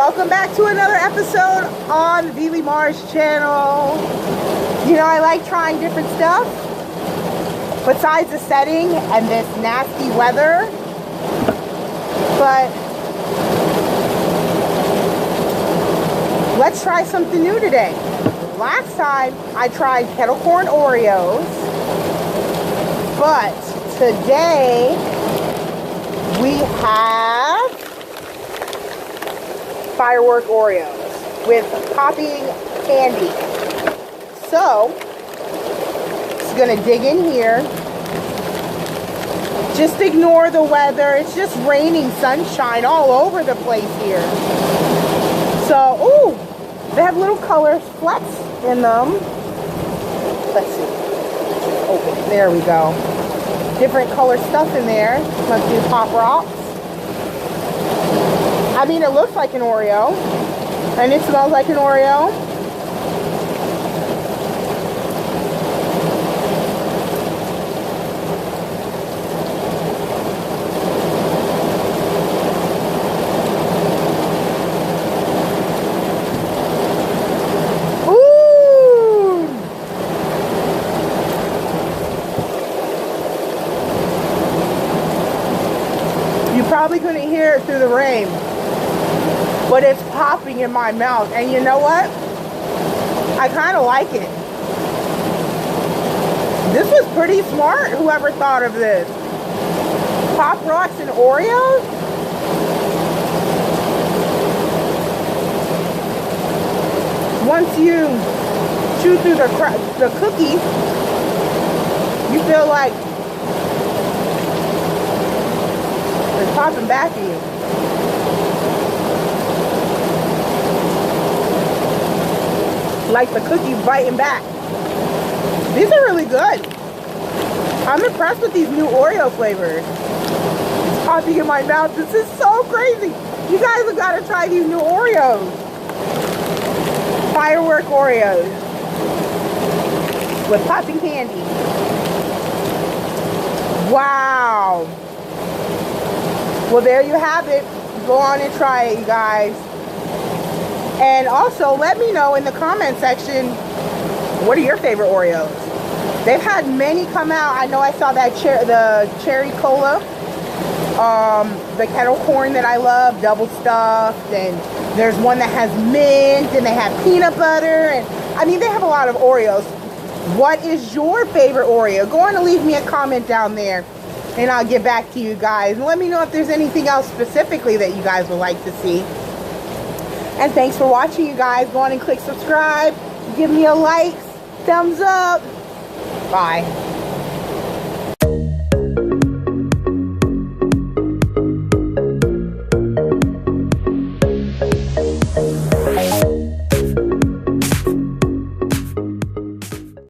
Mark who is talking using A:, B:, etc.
A: Welcome back to another episode on Vili Mars channel. You know, I like trying different stuff besides the setting and this nasty weather. But let's try something new today. Last time I tried kettle corn Oreos, but today we have firework Oreos with popping candy. So, just gonna dig in here. Just ignore the weather. It's just raining sunshine all over the place here. So, ooh, they have little color flecks in them. Let's see. Open. There we go. Different color stuff in there. Must be Pop Rocks. I mean, it looks like an Oreo, and it smells like an Oreo. Ooh! You probably couldn't hear it through the rain, but it's popping in my mouth. And you know what? I kind of like it. This was pretty smart, whoever thought of this. Pop Rocks and Oreos? Once you chew through the cookie, you feel like it's popping back at you. Like the cookie biting back. These are really good. I'm impressed with these new Oreo flavors. It's popping in my mouth. This is so crazy. You guys have got to try these new Oreos. Firework Oreos with popping candy. Wow. Well, there you have it. Go on and try it, you guys. And also, let me know in the comment section, what are your favorite Oreos? They've had many come out. I know I saw that the cherry cola, the kettle corn that I love, double stuffed, and there's one that has mint, and they have peanut butter, and I mean, they have a lot of Oreos. What is your favorite Oreo? Go on and leave me a comment down there, and I'll get back to you guys. And let me know if there's anything else specifically that you guys would like to see. And thanks for watching, you guys. Go on and click subscribe. Give me a like. Thumbs up. Bye.